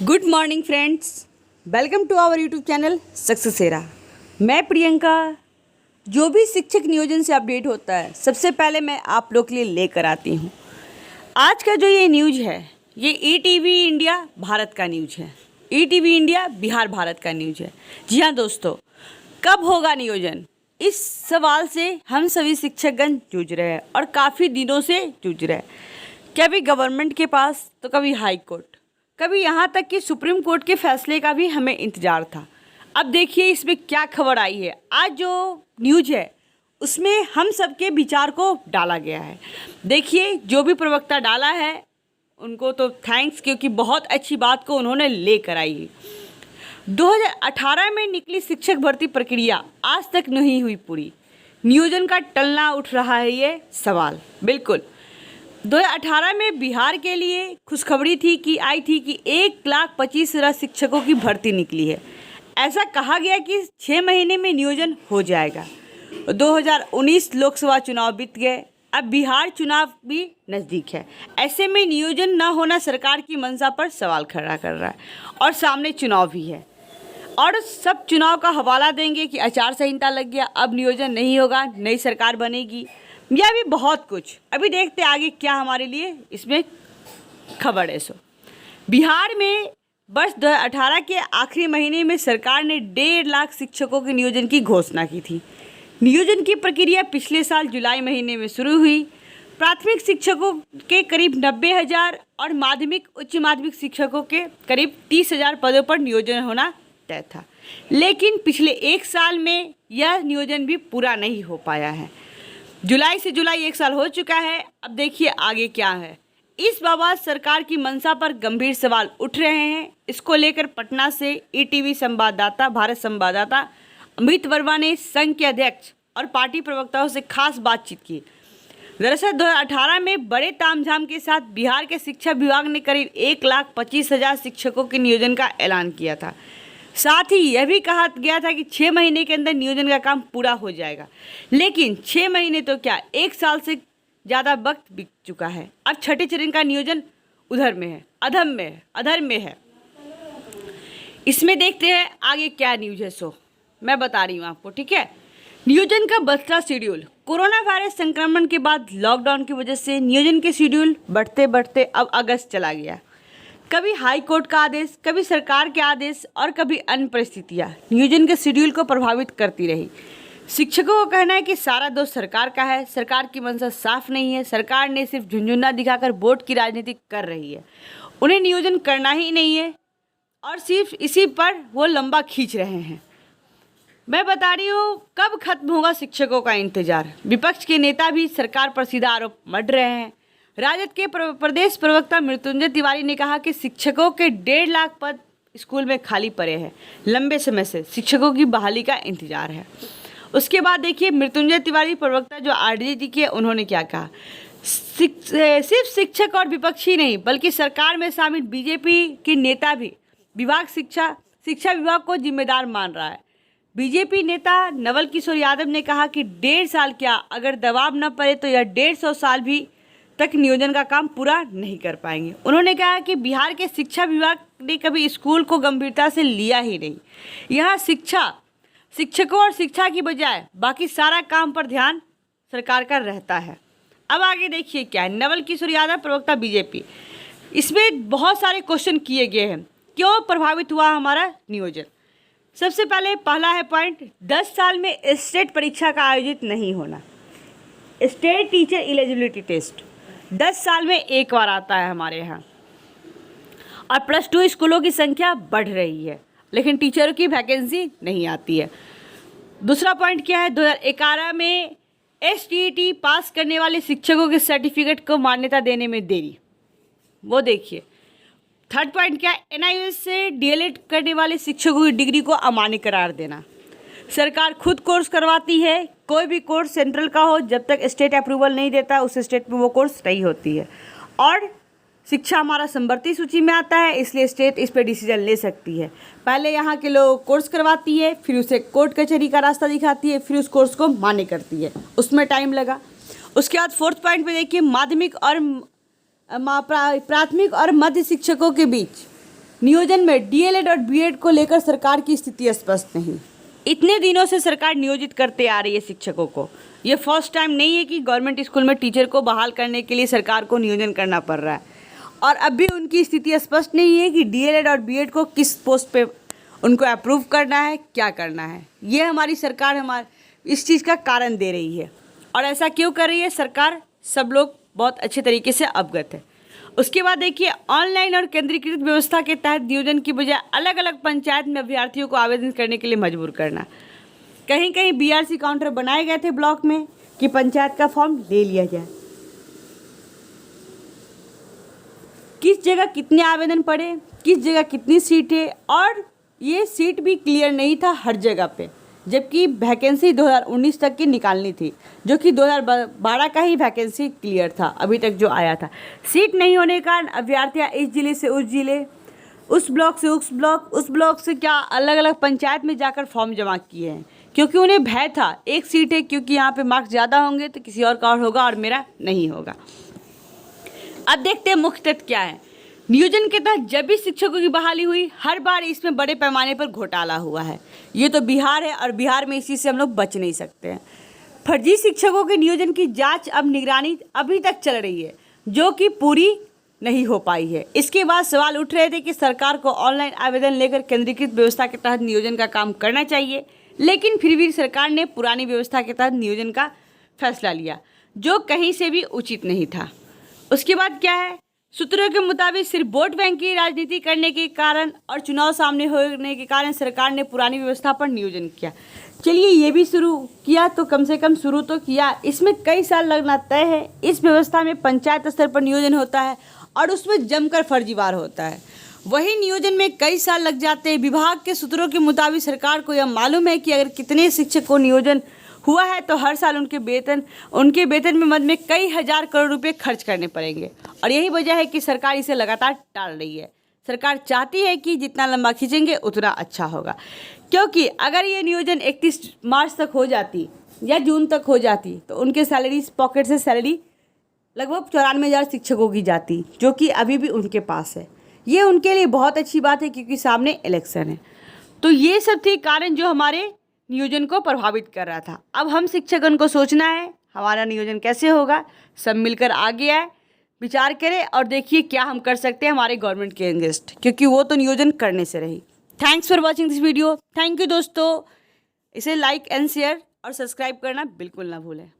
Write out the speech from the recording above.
Good morning friends, welcome to our YouTube channel Successera. मैं प्रियंका। जो भी शिक्षक नियोजन से अपडेट होता है सबसे पहले मैं आप लोग के लिए लेकर आती हूँ। आज का जो ये न्यूज़ है ये ईटीवी इंडिया भारत का न्यूज़ है। ईटीवी इंडिया बिहार भारत का न्यूज़ है। जी हाँ दोस्तों, कब होगा नियोजन, इस सवाल से हम सभी शिक्षकगण जूझ रहे हैं और काफ़ी दिनों से जूझ रहे हैं। कभी गवर्नमेंट के पास तो कभी हाई कोर्ट, कभी यहाँ तक कि सुप्रीम कोर्ट के फैसले का भी हमें इंतज़ार था। अब देखिए इसमें क्या खबर आई है। आज जो न्यूज़ है उसमें हम सबके विचार को डाला गया है। देखिए जो भी प्रवक्ता डाला है उनको तो थैंक्स, क्योंकि बहुत अच्छी बात को उन्होंने लेकर आई है। 2018 में निकली शिक्षक भर्ती प्रक्रिया आज तक नहीं हुई पूरी। नियोजन का टलना उठ रहा है ये सवाल। बिल्कुल 2018 में बिहार के लिए खुशखबरी थी कि आई थी कि 1,25,000 शिक्षकों की भर्ती निकली है। ऐसा कहा गया कि 6 महीने में नियोजन हो जाएगा। 2019 लोकसभा चुनाव बीत गए, अब बिहार चुनाव भी नज़दीक है। ऐसे में नियोजन न होना सरकार की मंशा पर सवाल खड़ा कर रहा है और सामने चुनाव भी है और सब चुनाव का हवाला देंगे कि आचार संहिता लग गया, अब नियोजन नहीं होगा, नई सरकार बनेगी, या भी बहुत कुछ। अभी देखते आगे क्या हमारे लिए इसमें खबर है। बिहार में वर्ष 2018 के आखिरी महीने में सरकार ने 1.5 लाख शिक्षकों के नियोजन की घोषणा की थी। नियोजन की प्रक्रिया पिछले साल जुलाई महीने में शुरू हुई। प्राथमिक शिक्षकों के करीब 90,000 और माध्यमिक उच्च माध्यमिक शिक्षकों के करीब 30,000 पदों पर नियोजन होना तय था, लेकिन पिछले एक साल में यह नियोजन भी पूरा नहीं हो पाया है। जुलाई से जुलाई एक साल हो चुका है। अब देखिए आगे क्या है। इस बाबत सरकार की मंशा पर गंभीर सवाल उठ रहे हैं। इसको लेकर पटना से ईटीवी संवाददाता भारत संवाददाता अमित वर्मा ने संघ के अध्यक्ष और पार्टी प्रवक्ताओं से खास बातचीत की। दरअसल 2018 में बड़े तामझाम के साथ बिहार के शिक्षा विभाग ने करीब 1,25,000 शिक्षकों के नियोजन का ऐलान किया था। साथ ही यह भी कहा गया था कि 6 महीने के अंदर नियोजन का काम पूरा हो जाएगा, लेकिन 6 महीने तो क्या, एक साल से ज़्यादा वक्त बीत चुका है। अब छठे चरण का नियोजन उधर में है, अधर में है। इसमें देखते हैं आगे क्या न्यूज़ है। मैं बता रही हूँ आपको, ठीक है। नियोजन का बदला शेड्यूल। कोरोना वायरस संक्रमण के बाद लॉकडाउन की वजह से नियोजन के शेड्यूल बढ़ते बढ़ते अब अगस्त चला गया। कभी हाई कोर्ट का आदेश, कभी सरकार के आदेश और कभी अन्य परिस्थितियाँ नियोजन के शेड्यूल को प्रभावित करती रही। शिक्षकों का कहना है कि सारा दोष सरकार का है। सरकार की मंशा साफ नहीं है। सरकार ने सिर्फ झुंझुन्ना दिखाकर वोट की राजनीति कर रही है। उन्हें नियोजन करना ही नहीं है और सिर्फ इसी पर वो लंबा खींच रहे हैं। मैं बता रही हूँ कब खत्म होगा शिक्षकों का इंतजार। विपक्ष के नेता भी सरकार पर सीधा आरोप मढ़ रहे हैं। राजद के प्रदेश प्रवक्ता मृत्युंजय तिवारी ने कहा कि शिक्षकों के 1.5 लाख पद स्कूल में खाली पड़े हैं। लंबे समय से शिक्षकों की बहाली का इंतजार है। उसके बाद देखिए मृत्युंजय तिवारी प्रवक्ता जो आरजेडी के, उन्होंने क्या कहा। सिर्फ शिक्षक और विपक्षी नहीं बल्कि सरकार में शामिल बीजेपी के नेता भी विभाग शिक्षा विभाग को जिम्मेदार मान रहा है। बीजेपी नेता नवल किशोर यादव ने कहा कि 1.5 साल क्या, अगर दबाव न पड़े तो यह 150 साल भी तक नियोजन का काम पूरा नहीं कर पाएंगे। उन्होंने कहा कि बिहार के शिक्षा विभाग ने कभी स्कूल को गंभीरता से लिया ही नहीं। यहाँ शिक्षकों और शिक्षा की बजाय बाकी सारा काम पर ध्यान सरकार का रहता है। अब आगे देखिए क्या है। नवल किशोर यादव प्रवक्ता बीजेपी, इसमें बहुत सारे क्वेश्चन किए गए हैं। क्यों प्रभावित हुआ हमारा नियोजन। सबसे पहले पहला है पॉइंट, 10 साल में स्टेट परीक्षा का आयोजित नहीं होना। स्टेट टीचर एलिजिबिलिटी टेस्ट 10 साल में एक बार आता है हमारे यहाँ और +2 स्कूलों की संख्या बढ़ रही है, लेकिन टीचरों की वैकेंसी नहीं आती है। दूसरा पॉइंट क्या है, 2011 में STET पास करने वाले शिक्षकों के सर्टिफिकेट को मान्यता देने में देरी, वो देखिए। थर्ड पॉइंट क्या है, NIOS से DLED करने वाले शिक्षकों की डिग्री को अमान्य करार देना। सरकार खुद कोर्स करवाती है, कोई भी कोर्स सेंट्रल का हो, जब तक स्टेट अप्रूवल नहीं देता उस स्टेट में वो कोर्स नहीं होती है। और शिक्षा हमारा संवर्ती सूची में आता है, इसलिए स्टेट इस पर डिसीजन ले सकती है। पहले यहाँ के लोग कोर्स करवाती है, फिर उसे कोर्ट कचहरी का रास्ता दिखाती है, फिर उस कोर्स को मान्य करती है, उसमें टाइम लगा। उसके बाद फोर्थ पॉइंट पे देखिए, माध्यमिक और प्राथमिक और मध्य शिक्षकों के बीच नियोजन में डीएलएड और बीएड को लेकर सरकार की स्थिति स्पष्ट नहीं। इतने दिनों से सरकार नियोजित करते आ रही है शिक्षकों को। ये फर्स्ट टाइम नहीं है कि गवर्नमेंट स्कूल में टीचर को बहाल करने के लिए सरकार को नियोजन करना पड़ रहा है। और अब भी उनकी स्थिति स्पष्ट नहीं है कि डीएलएड और बीएड को किस पोस्ट पे उनको अप्रूव करना है, क्या करना है। ये हमारी सरकार इस चीज़ का कारण दे रही है। और ऐसा क्यों कर रही है सरकार, सब लोग बहुत अच्छे तरीके से अवगत है। उसके बाद देखिए, ऑनलाइन और केंद्रीकृत व्यवस्था के तहत नियोजन की बजाय अलग अलग पंचायत में अभ्यर्थियों को आवेदन करने के लिए मजबूर करना। कहीं कहीं बीआरसी काउंटर बनाए गए थे ब्लॉक में कि पंचायत का फॉर्म ले लिया जाए। किस जगह कितने आवेदन पड़े, किस जगह कितनी सीटें, और ये सीट भी क्लियर नहीं था हर जगह पे, जबकि वैकेंसी 2019 तक की निकालनी थी, जो कि 2012 का ही वैकेंसी क्लियर था अभी तक जो आया था। सीट नहीं होने के कारण अभ्यर्थियाँ इस जिले से उस जिले, उस ब्लॉक से उस ब्लॉक से क्या अलग अलग पंचायत में जाकर फॉर्म जमा किए हैं, क्योंकि उन्हें भय था एक सीट है, क्योंकि यहाँ पे मार्क्स ज़्यादा होंगे तो किसी और का और होगा और मेरा नहीं होगा। अब देखते हैं मुख्य तथ्य क्या है। नियोजन के तहत जब भी शिक्षकों की बहाली हुई, हर बार इसमें बड़े पैमाने पर घोटाला हुआ है। ये तो बिहार है और बिहार में इस चीज़ से हम लोग बच नहीं सकते हैं। फर्जी शिक्षकों के नियोजन की जांच अब निगरानी अभी तक चल रही है, जो कि पूरी नहीं हो पाई है। इसके बाद सवाल उठ रहे थे कि सरकार को ऑनलाइन आवेदन लेकर केंद्रीकृत व्यवस्था के तहत नियोजन का काम करना चाहिए, लेकिन फिर भी सरकार ने पुरानी व्यवस्था के तहत नियोजन का फैसला लिया, जो कहीं से भी उचित नहीं था। उसके बाद क्या है, सूत्रों के मुताबिक सिर्फ वोट बैंक की राजनीति करने के कारण और चुनाव सामने होने के कारण सरकार ने पुरानी व्यवस्था पर नियोजन किया। चलिए, ये भी शुरू किया तो कम से कम शुरू तो किया। इसमें कई साल लगना तय है। इस व्यवस्था में पंचायत स्तर पर नियोजन होता है और उसमें जमकर फर्जीवार होता है। वही नियोजन में कई साल लग जाते हैं। विभाग के सूत्रों के मुताबिक सरकार को यह मालूम है कि अगर कितने शिक्षक को नियोजन हुआ है तो हर साल उनके वेतन में मद में कई हजार करोड़ रुपए खर्च करने पड़ेंगे। और यही वजह है कि सरकार इसे लगातार टाल रही है। सरकार चाहती है कि जितना लंबा खींचेंगे उतना अच्छा होगा, क्योंकि अगर ये नियोजन 31 मार्च तक हो जाती या जून तक हो जाती तो उनके सैलरी पॉकेट से सैलरी लगभग 94,000 शिक्षकों की जाती, जो कि अभी भी उनके पास है। ये उनके लिए बहुत अच्छी बात है, क्योंकि सामने इलेक्शन है। तो ये सब थी कारण जो हमारे नियोजन को प्रभावित कर रहा था। अब हम शिक्षकगण को सोचना है हमारा नियोजन कैसे होगा। सब मिलकर आगे आए, विचार करें और देखिए क्या हम कर सकते हैं हमारे गवर्नमेंट के अगेंस्ट, क्योंकि वो तो नियोजन करने से रही। Thanks for watching this video. Thank you दोस्तों। इसे लाइक एंड शेयर और सब्सक्राइब करना बिल्कुल ना भूलें।